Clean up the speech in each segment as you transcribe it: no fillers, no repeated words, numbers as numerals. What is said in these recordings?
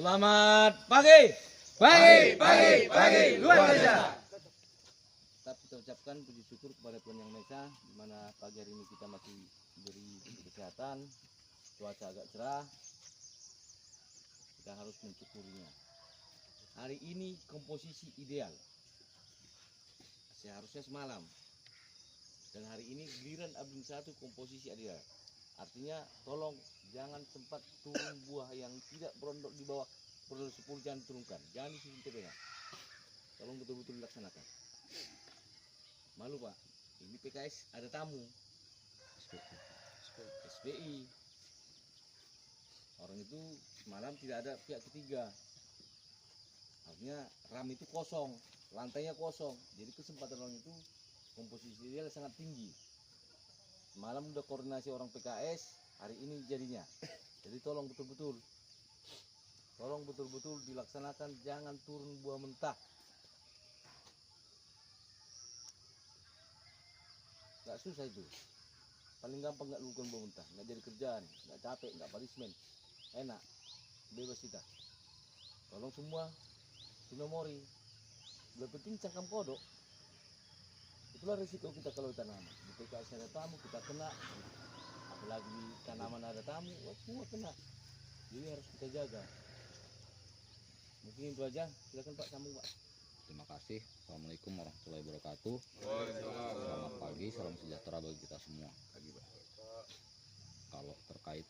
Selamat pagi. Pagi, luar biasa. Tetap kita ucapkan puji syukur kepada Tuhan Yang Maha Esa, di mana pagi hari ini kita masih diberi kesehatan, cuaca agak cerah, kita harus mensyukurinya. Hari ini komposisi ideal, seharusnya semalam, dan hari ini giliran Abdin 1 komposisi ideal. Artinya tolong jangan sempat turun buah yang tidak berondok di bawah berondok 10, jangan turunkan, jangan disusun TPK. Tolong betul-betul dilaksanakan. Malu Pak, ini PKS ada tamu SPI. Orang itu semalam tidak ada pihak ketiga, artinya RAM itu kosong, lantainya kosong, jadi kesempatan orang itu komposisi dia sangat tinggi. Semalam udah koordinasi orang PKS, hari ini jadinya. Jadi tolong betul-betul dilaksanakan, jangan turun buah mentah. Gak susah itu, paling gampang gak lukan buah mentah, gak jadi kerjaan, gak capek, gak punishment, enak, bebas kita. Tolong semua Sunomori, lebih penting cangkam kodok. Itulah risiko kita kalau tanaman di PKS ada tamu kita kena, apalagi di tanaman ada tamu, semua kena. Jadi harus kita jaga. Mungkin itu aja, silakan Pak, sambung Pak. Terima kasih. Assalamualaikum warahmatullahi wabarakatuh. Selamat pagi, salam sejahtera bagi kita semua. Kalau terkait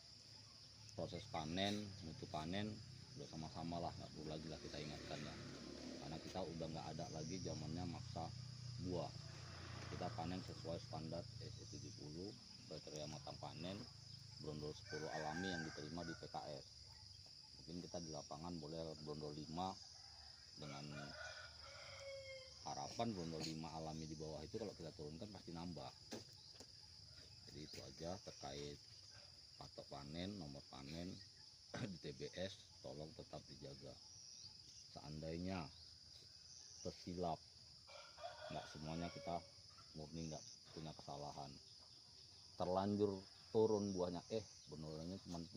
proses panen, mutu panen, udah sama-sama lah, nggak perlu lagi lah kita ingatkan ya. Karena kita udah nggak ada lagi zamannya maksa buah. Kita panen sesuai standar SE70, kriteria matang panen, brondol 10 alami yang diterima di PKS. Mungkin kita di lapangan boleh brondol 5 dengan harapan brondol 5 alami di bawah itu kalau kita turunkan pasti nambah. Jadi itu aja terkait patok panen, nomor panen di TBS, tolong tetap dijaga. Seandainya tersilap, nggak semuanya kita murni nggak punya kesalahan, terlanjur turun buahnya brondolnya cuma 3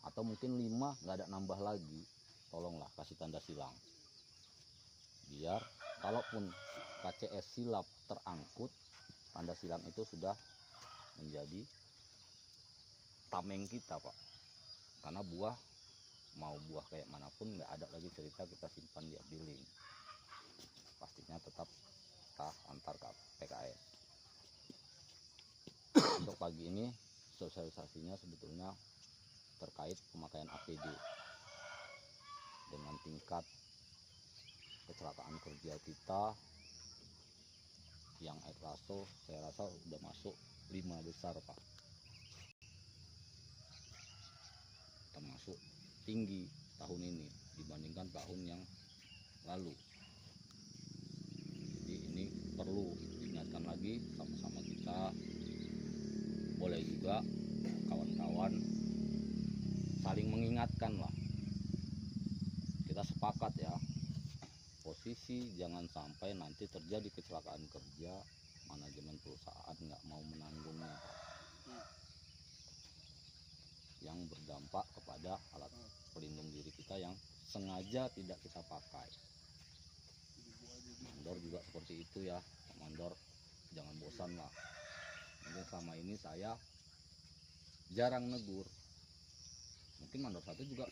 atau mungkin 5, nggak ada nambah lagi, tolonglah kasih tanda silang, biar kalaupun KCS silap terangkut, tanda silang itu sudah menjadi tameng kita Pak. Karena buah, mau buah kayak manapun, nggak ada lagi cerita kita simpan di updealing, pastinya tetap kita antar ke PKS. Untuk pagi ini sosialisasinya sebetulnya terkait pemakaian APD dengan tingkat kecelakaan kerja kita yang raso saya rasa udah masuk 5 besar Pak, termasuk tinggi tahun ini dibandingkan tahun yang lalu. Jadi ini perlu diingatkan lagi sama-sama kita. Boleh juga kawan-kawan saling mengingatkan lah. Kita sepakat ya, posisi jangan sampai nanti terjadi kecelakaan kerja, manajemen perusahaan nggak mau menanggungnya Pak, yang berdampak kepada alat pelindung diri kita yang sengaja tidak kita pakai. Mandor juga seperti itu ya, Mandor jangan bosan lah. Mungkin selama ini saya jarang negur, mungkin Mandor 1 juga,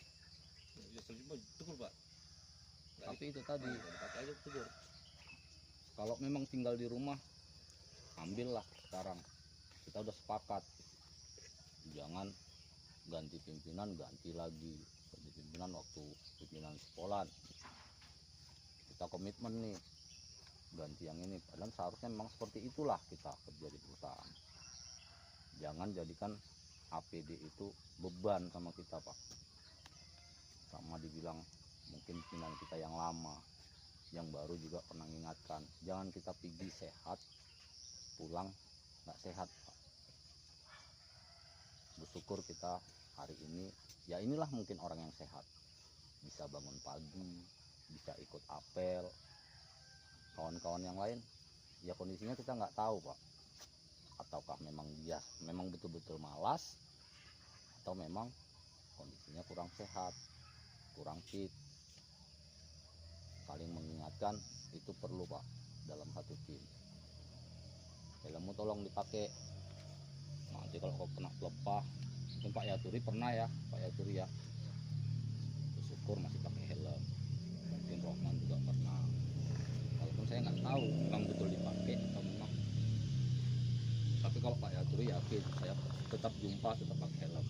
Tegur Pak. tapi itu tadi, Pakai aja tegur. kalau memang tinggal di rumah, ambillah sekarang. Kita udah sepakat, jangan ganti pimpinan, ganti lagi. Ganti pimpinan waktu pimpinan sekolah, kita komitmen nih, ganti yang ini. Padahal seharusnya memang seperti itulah kita kerja di perusahaan. Jangan jadikan APD itu beban sama kita Pak. Sama dibilang mungkin pimpinan kita yang lama, yang baru juga pernah mengingatkan, jangan kita pergi sehat, pulang nggak sehat Pak. Bersyukur kita hari ini, ya inilah mungkin orang yang sehat, bisa bangun pagi, bisa ikut apel. Kawan-kawan yang lain, ya kondisinya kita nggak tahu Pak, ataukah memang dia memang betul-betul malas, atau memang kondisinya kurang sehat. kurang fit. Saling mengingatkan itu perlu Pak dalam satu tim. Helmmu tolong dipakai, nanti kalau kau kena pelepah, mungkin Pak Yaturi pernah ya, Pak Yaturi ya, bersyukur masih pakai helm. Mungkin Rohman juga pernah, walaupun saya nggak tahu memang betul dipakai atau memang. Tapi kalau Pak Yaturi yakin, saya tetap jumpa tetap pakai helm.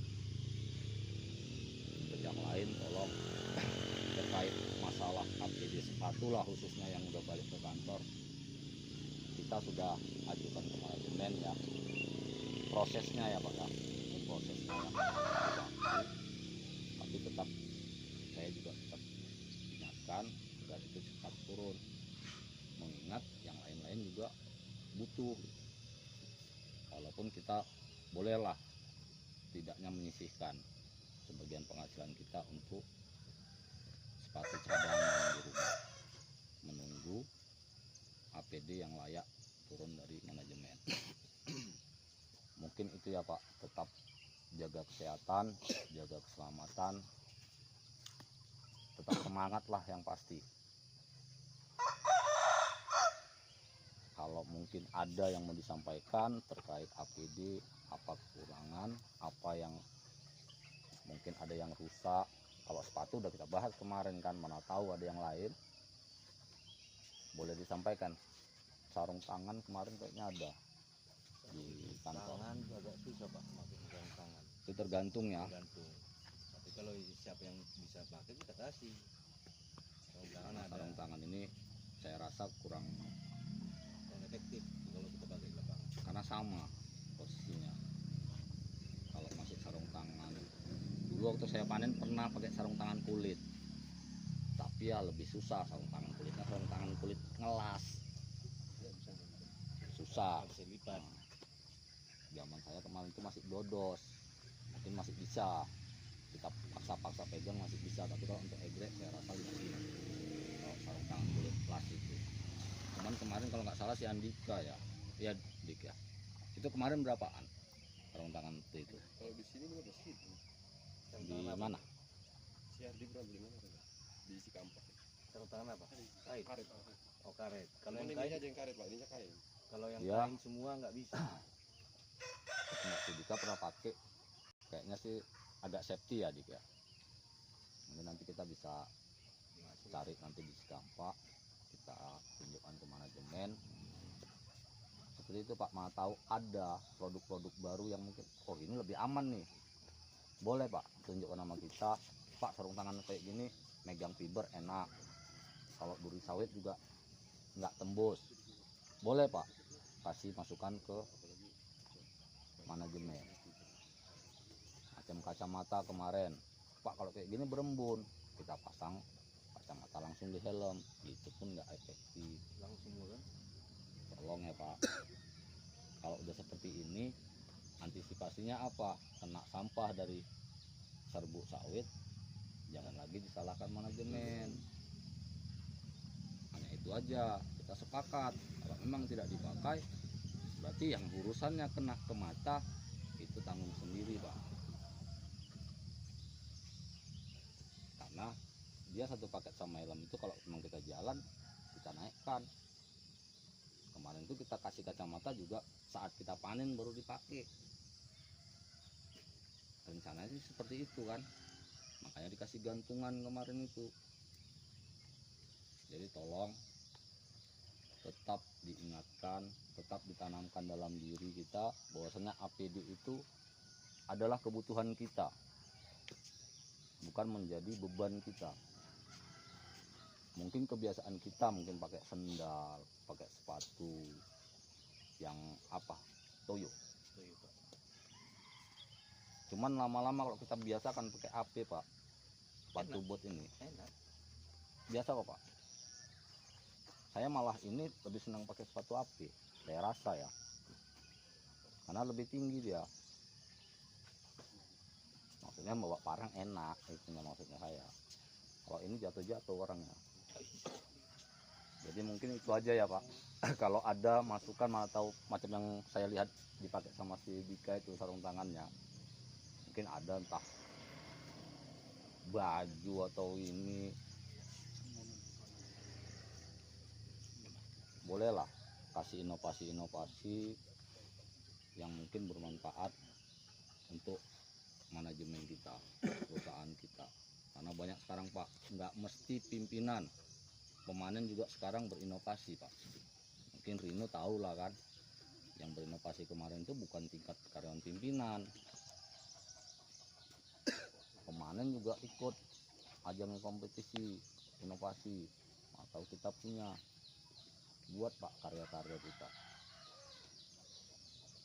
Untuk yang lain tolong terkait masalah APD sepatu lah khususnya yang udah balik ke kantor, kita sudah ajukan ke manajemen ya, prosesnya ya Pak ya, itu prosesnya yang diganggu. Tapi tetap saya juga tetap ingatkan agar itu cepat turun, mengingat yang lain-lain juga butuh. Walaupun kita bolehlah tidaknya menyisihkan sebagian penghasilan kita untuk sepatu cadangan di rumah, menunggu APD yang layak turun dari manajemen. Mungkin itu ya Pak, tetap jaga kesehatan, jaga keselamatan, tetap semangat lah yang pasti. Kalau mungkin ada yang mau disampaikan terkait APD, apa kekurangan, apa yang mungkin ada yang rusak. Kalau sepatu udah kita bahas kemarin kan, mana tahu ada yang lain, boleh disampaikan. Sarung tangan kemarin kayaknya ada di kantor. Tangan agak susah Pak, pakai sarung tangan. Itu tergantung ya. Tergantung. Tapi kalau siapa yang bisa pakai kita kasih. Sarung tangan Karena ada. sarung tangan ini saya rasa kurang Efektif kalau kita pakai di lapangan. karena sama posisinya. Kalau masuk sarung tangan, dulu waktu saya panen pernah pakai sarung tangan kulit, tapi ya lebih susah sarung tangan kulitnya. Sarung tangan kulit ngelas susah. Bisa lipat. Nah, zaman saya kemarin itu masih dodos, mungkin masih bisa kita paksa-paksa pegang masih bisa, tapi kalau untuk egrek saya rasa tidak bisa kalau sarung tangan kulit plastik itu. Cuman kemarin kalau nggak salah si Andika ya, iya Dik ya, itu kemarin berapaan sarung tangan itu? Kalau di sini 15 ribu. Di mana? Si Ardi berapa beli mana? Di Cikampek. Sarung tangan apa? Kain. Karet. Oh karet. Kalau Cuman yang ini kain, aja yang karet Pak, ini kain. kalau yang Ya. kain semua nggak bisa. Nah, si Dika pernah pakai, kayaknya sih agak safety ya Dik ya. Mungkin nanti kita bisa cari nanti di Cikampek, kita tunjukkan ke manajemen. Seperti itu Pak, mana tahu ada produk-produk baru yang mungkin oh ini lebih aman nih, boleh Pak tunjukkan nama kita. Pak, sarung tangan kayak gini megang fiber enak, kalau duri sawit juga nggak tembus, boleh Pak kasih masukan ke manajemen. Macam kacamata kemarin, Pak kalau kayak gini berembun, kita pasang kacamata langsung di helm, itu pun nggak efektif. Langsung kan? Tolong ya Pak, kalau udah seperti ini antisipasinya apa? Kena sampah dari serbuk sawit, jangan lagi disalahkan manajemen. Hanya itu aja, kita sepakat kalau memang tidak dipakai berarti yang urusannya kena ke mata itu tanggung sendiri Pak, karena dia satu paket sama helm itu kalau memang kita jalan kita naikkan. Kemarin itu kita kasih kacamata juga saat kita panen baru dipakai, rencananya sih seperti itu kan, makanya dikasih gantungan kemarin itu. Jadi tolong tetap diingatkan, tetap ditanamkan dalam diri kita bahwasanya APD itu adalah kebutuhan kita, bukan menjadi beban kita. Mungkin kebiasaan kita mungkin pakai sendal, pakai sepatu yang apa, toyo. Pak. Cuman lama-lama kalau kita biasakan pakai AP Pak, sepatu bot ini Enak. biasa kok Pak. Saya malah ini lebih senang pakai sepatu AP, saya rasa ya, karena lebih tinggi dia. Maksudnya bawa parang enak, itu maksudnya saya. Kalau ini jatuh-jatuh orangnya. Jadi mungkin itu aja ya Pak. Kalau ada masukan, mana tahu macam yang saya lihat dipakai sama si Dika itu sarung tangannya, mungkin ada entah baju atau ini, bolehlah kasih inovasi-inovasi yang mungkin bermanfaat untuk manajemen kita, perusahaan kita. Karena banyak sekarang Pak, nggak mesti pimpinan, pemanen juga sekarang berinovasi Pak. Mungkin Rino tahu lah kan, yang berinovasi kemarin itu bukan tingkat karyawan pimpinan, pemanen juga ikut ajang kompetisi inovasi, atau kita punya buat Pak karya-karya kita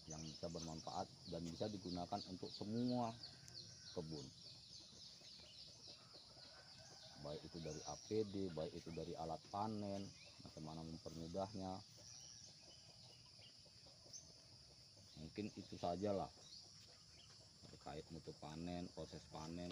yang bisa bermanfaat dan bisa digunakan untuk semua kebun, baik itu dari APD, baik itu dari alat panen, bagaimana mempermudahnya. Mungkin itu sajalah terkait mutu panen, proses panen.